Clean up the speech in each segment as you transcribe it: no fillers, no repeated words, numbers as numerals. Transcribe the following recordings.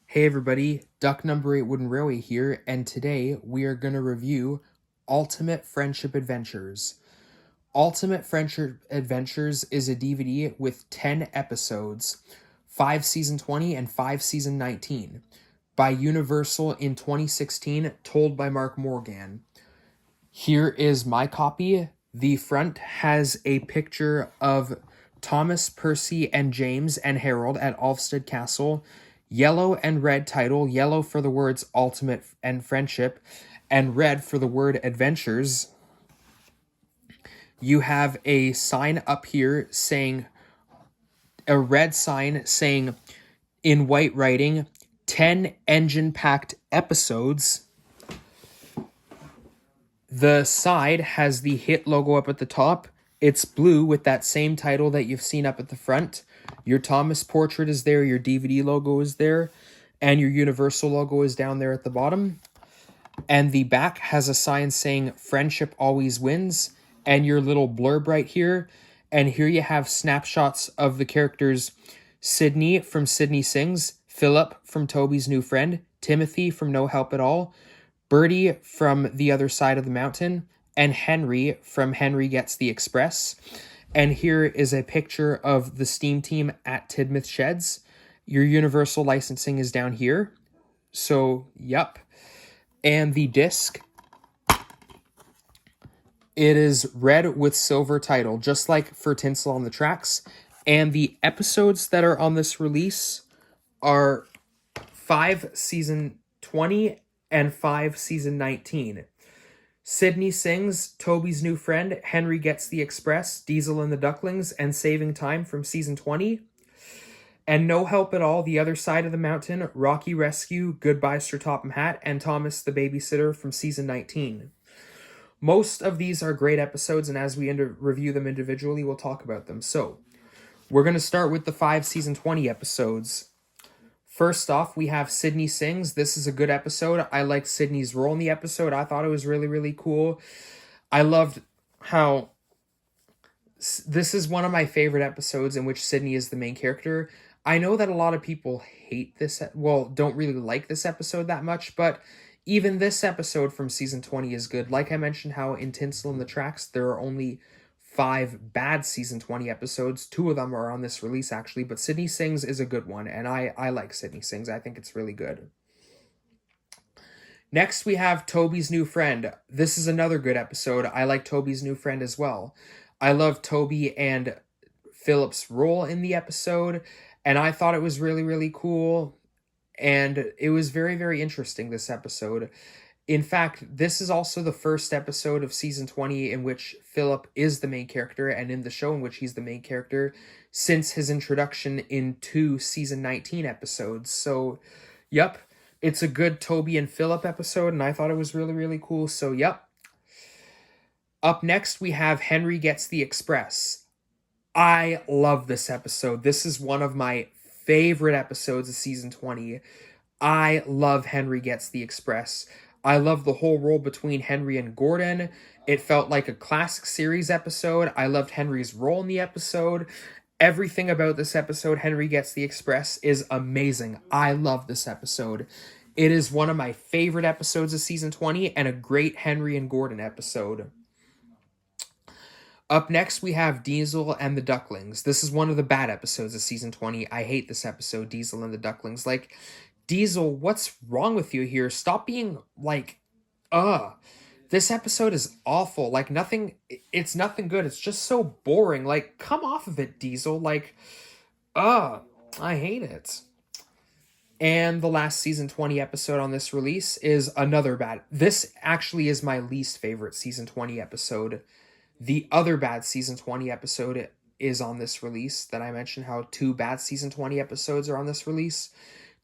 Hey everybody, Duck Number 8 Wooden Railway here, and today we are going to review Ultimate Friendship Adventures. Ultimate Friendship Adventures is a DVD with 10 episodes, 5 season 20 and 5 season 19, by Universal in 2016, told by Mark Morgan. Here is my copy. The front has a picture of Thomas, Percy, and James and Harold at Ulfstead Castle. Yellow and red title, yellow for the words ultimate and friendship, and red for the word adventures. You have a sign up here saying, a red sign saying in white writing, 10 engine-packed episodes. The side has the hit logo up at the top. It's blue with that same title that you've seen up at the front. Your Thomas portrait is there, your DVD logo is there, and your Universal logo is down there at the bottom. And the back has a sign saying friendship always wins, and your little blurb right here. And here you have snapshots of the characters Sydney from Sydney Sings, Philip from Toby's New Friend, Timothy from No Help at All, Bertie from The Other Side of the Mountain, and Henry from Henry Gets the Express. And here is a picture of the Steam team at Tidmouth Sheds. Your Universal licensing is down here. So, yep. And the disc, it is red with silver title, just like for Tinsel on the Tracks. And the episodes that are on this release are 5 season 20 and 5 season 19. Sydney Sings, Toby's New Friend, Henry Gets the Express, Diesel and the Ducklings, and Saving Time from season 20. And No Help at All, The Other Side of the Mountain, Rocky Rescue, Goodbye Sir Topham Hatt, and Thomas the Babysitter from season 19. Most of these are great episodes, and as we review them individually, we'll talk about them. So, we're going to start with the 5 season 20 episodes. First off, we have Sydney Sings. This is a good episode. I liked Sydney's role in the episode. I thought it was really, really cool. I loved how this is one of my favorite episodes in which Sydney is the main character. I know that a lot of people hate this, don't really like this episode that much, but even this episode from season 20 is good. Like I mentioned how in Tinsel and the Tracks, there are only 5 bad season 20 episodes. 2 of them are on this release, actually, but Sydney Sings is a good one, and I like Sydney Sings. I think it's really good. Next, we have Toby's New Friend. This is another good episode. I like Toby's New Friend as well. I love Toby and Philip's role in the episode, and I thought it was really, really cool, and it was very, very interesting, this episode. In fact, this is also the first episode of season 20 in which Philip is the main character, and in the show in which he's the main character, since his introduction in 2 season 19 episodes. So, yep, it's a good Toby and Philip episode, and I thought it was really, really cool, so yep. Up next, we have Henry Gets the Express. I love this episode. This is one of my favorite episodes of season 20. I love Henry Gets the Express. I love the whole role between Henry and Gordon. It felt like a classic series episode. I loved Henry's role in the episode. Everything about this episode, Henry Gets the Express, is amazing. I love this episode. It is one of my favorite episodes of season 20 and a great Henry and Gordon episode. Up next, we have Diesel and the Ducklings. This is one of the bad episodes of season 20. I hate this episode, Diesel and the Ducklings. Like, Diesel, what's wrong with you here? Stop being like, this episode is awful. Like, it's nothing good. It's just so boring. Like, come off of it, Diesel. Like, I hate it. And the last season 20 episode on this release is another bad. This actually is my least favorite season 20 episode. The other bad season 20 episode is on this release that I mentioned how 2 bad season 20 episodes are on this release.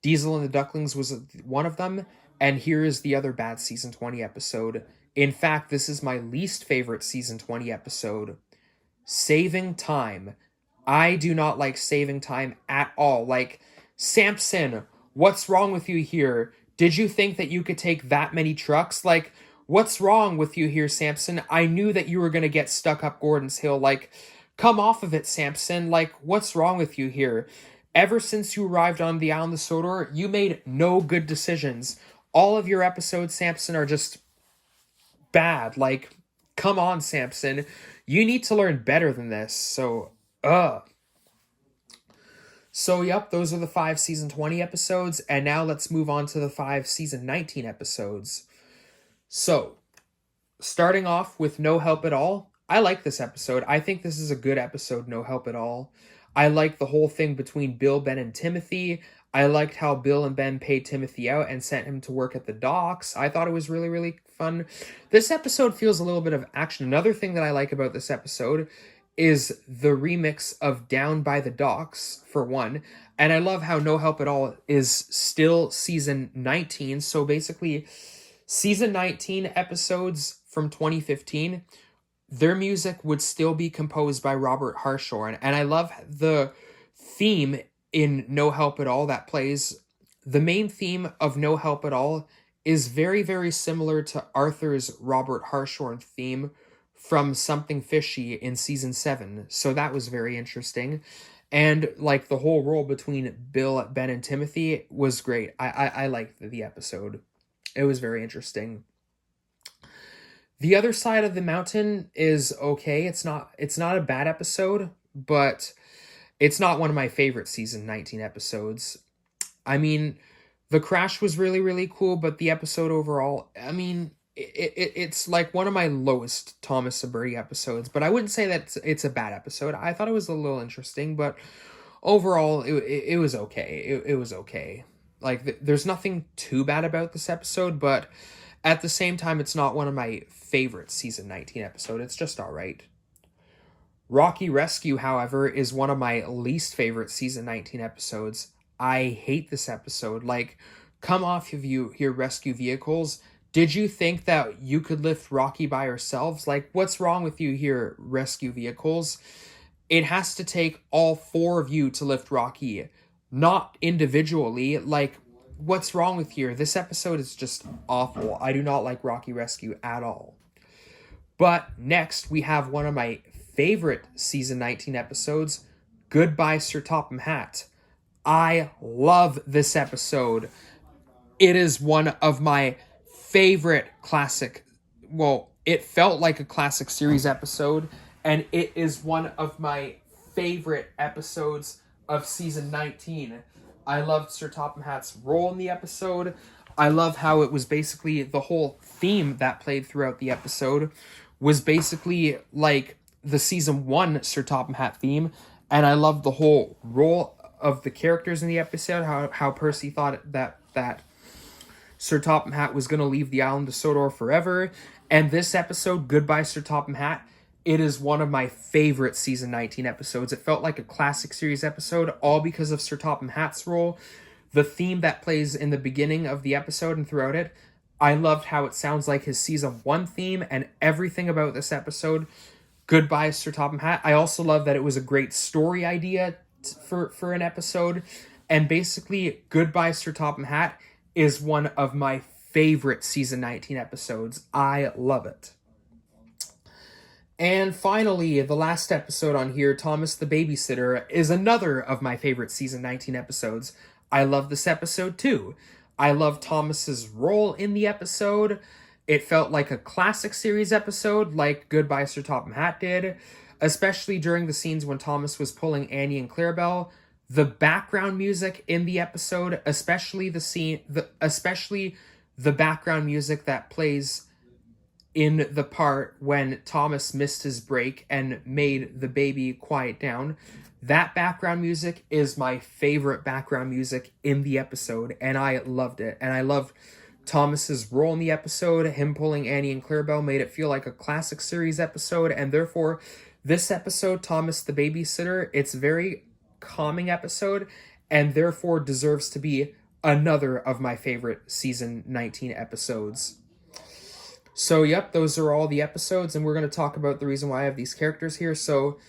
Diesel and the Ducklings was one of them, and here is the other bad season 20 episode. In fact, this is my least favorite season 20 episode. Saving Time. I do not like Saving Time at all. Like, Samson, what's wrong with you here? Did you think that you could take that many trucks? Like, what's wrong with you here, Samson? I knew that you were going to get stuck up Gordon's Hill. Like, come off of it, Samson. Like, what's wrong with you here? Ever since you arrived on the island of Sodor, you made no good decisions. All of your episodes, Samson, are just bad. Like, come on, Samson. You need to learn better than this. So, yep, those are the 5 season 20 episodes, and now let's move on to the 5 season 19 episodes. So, starting off with No Help at All, I like this episode. I think this is a good episode, No Help at All. I like the whole thing between Bill, Ben, and Timothy. I liked how Bill and Ben paid Timothy out and sent him to work at the docks. I thought it was really, really fun. This episode feels a little bit of action. Another thing that I like about this episode is the remix of Down by the Docks, for one. And I love how No Help at All is still season 19. So basically, season 19 episodes from 2015, their music would still be composed by Robert Hartshorn. And I love the theme in No Help at All that plays. The main theme of No Help at All is very, very similar to Arthur's Robert Hartshorn theme from Something Fishy in season 7. So that was very interesting. And like the whole role between Bill, Ben, and Timothy was great. I liked the episode. It was very interesting. The Other Side of the Mountain is okay. It's not a bad episode, but it's not one of my favorite season 19 episodes. I mean, the crash was really, really cool, but the episode overall, I mean, it's like one of my lowest Thomas Saberti episodes, but I wouldn't say that it's a bad episode. I thought it was a little interesting, but overall, it was okay. It was okay. Like, there's nothing too bad about this episode, but at the same time, it's not one of my favorite season 19 episodes. It's just all right. Rocky Rescue, however, is one of my least favorite season 19 episodes. I hate this episode. Like, come off of you here, rescue vehicles. Did you think that you could lift Rocky by yourselves? Like, what's wrong with you here, rescue vehicles? It has to take all 4 of you to lift Rocky, not individually. Like, what's wrong with you? This episode is just awful. I do not like Rocky Rescue at all. But next, we have one of my favorite season 19 episodes, Goodbye Sir Topham Hatt. I love this episode. It is one of my favorite classic, well, it felt like a classic series episode, and it is one of my favorite episodes of season 19. I loved Sir Topham Hatt's role in the episode. I love how it was basically the whole theme that played throughout the episode was basically like the season 1 Sir Topham Hatt theme, and I loved the whole role of the characters in the episode, how Percy thought that Sir Topham Hatt was going to leave the island of Sodor forever. And this episode, Goodbye Sir Topham Hatt, it is one of my favorite season 19 episodes. It felt like a classic series episode, all because of Sir Topham Hatt's role. The theme that plays in the beginning of the episode and throughout it, I loved how it sounds like his season 1 theme, and everything about this episode, Goodbye Sir Topham Hatt. I also love that it was a great story idea for an episode. And basically, Goodbye Sir Topham Hatt is one of my favorite season 19 episodes. I love it. And finally, the last episode on here, Thomas the Babysitter, is another of my favorite season 19 episodes. I love this episode too. I love Thomas's role in the episode. It felt like a classic series episode, like Goodbye Sir Topham Hatt did, especially during the scenes when Thomas was pulling Annie and Clarabelle. The background music in the episode, especially the background music that plays in the part when Thomas missed his break and made the baby quiet down. That background music is my favorite background music in the episode, and I loved it. And I loved Thomas's role in the episode. Him pulling Annie and Clarabelle made it feel like a classic series episode, and therefore, this episode, Thomas the Babysitter, it's a very calming episode, and therefore deserves to be another of my favorite season 19 episodes. So, yep, those are all the episodes, and we're going to talk about the reason why I have these characters here. So,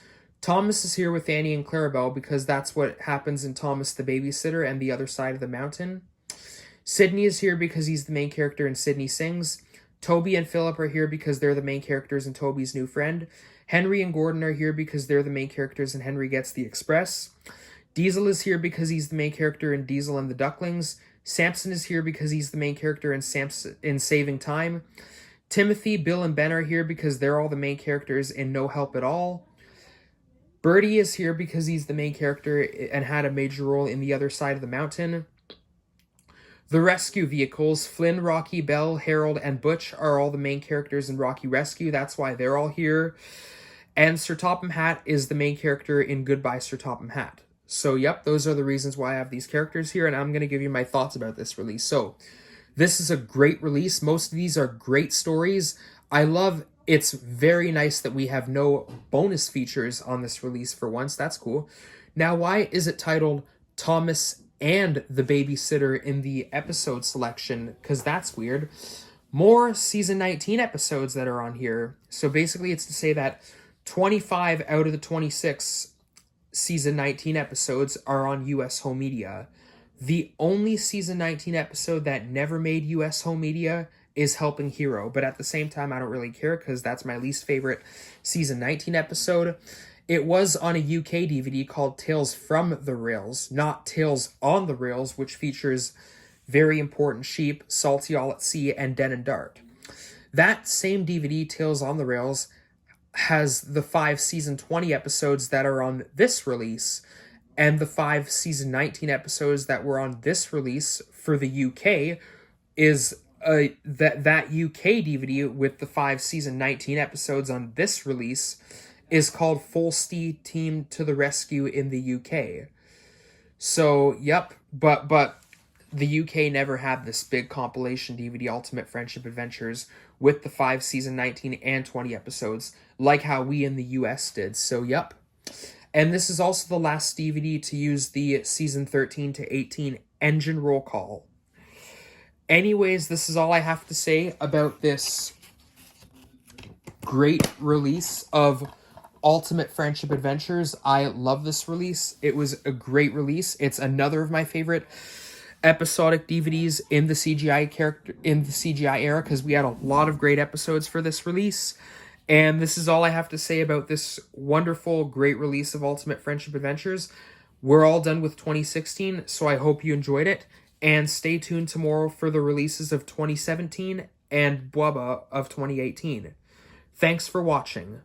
Thomas is here with Annie and Clarabelle because that's what happens in Thomas the Babysitter and the Other Side of the Mountain. Sydney is here because he's the main character in Sydney Sings. Toby and Philip are here because they're the main characters in Toby's New Friend. Henry and Gordon are here because they're the main characters in Henry Gets the Express. Diesel is here because he's the main character in Diesel and the Ducklings. Samson is here because he's the main character in Saving Time. Timothy, Bill, and Ben are here because they're all the main characters in No Help at All. Birdie is here because he's the main character and had a major role in The Other Side of the Mountain. The rescue vehicles, Flynn, Rocky, Belle, Harold, and Butch are all the main characters in Rocky Rescue. That's why they're all here. And Sir Topham Hatt is the main character in Goodbye, Sir Topham Hatt. So, yep, those are the reasons why I have these characters here, and I'm going to give you my thoughts about this release. So, this is a great release. Most of these are great stories. It's very nice that we have no bonus features on this release for once. That's cool. Now, why is it titled Thomas and the Babysitter in the episode selection? Because that's weird. More season 19 episodes that are on here. So basically, it's to say that 25 out of the 26 season 19 episodes are on US home media. The only season 19 episode that never made US home media is Helping Hero, but at the same time, I don't really care because that's my least favorite season 19 episode. It was on a UK DVD called Tales from the Rails, not Tales on the Rails, which features Very Important Sheep, Salty All at Sea, and Den and Dart. That same DVD, Tales on the Rails, has the 5 season 20 episodes that are on this release, and the 5 season 19 episodes that were on this release for the UK is that UK DVD with the 5 season 19 episodes on this release is called Full Steam to the Rescue in the UK. So, yep, but the UK never had this big compilation DVD, Ultimate Friendship Adventures, with the 5 season 19 and 20 episodes, like how we in the US did. So, yep. And this is also the last DVD to use the season 13 to 18 engine roll call. Anyways, this is all I have to say about this great release of Ultimate Friendship Adventures. I love this release. It was a great release. It's another of my favorite episodic DVDs in the CGI era, because we had a lot of great episodes for this release. And this is all I have to say about this wonderful, great release of Ultimate Friendship Adventures. We're all done with 2016, so I hope you enjoyed it. And stay tuned tomorrow for the releases of 2017 and Bwaba of 2018. Thanks for watching.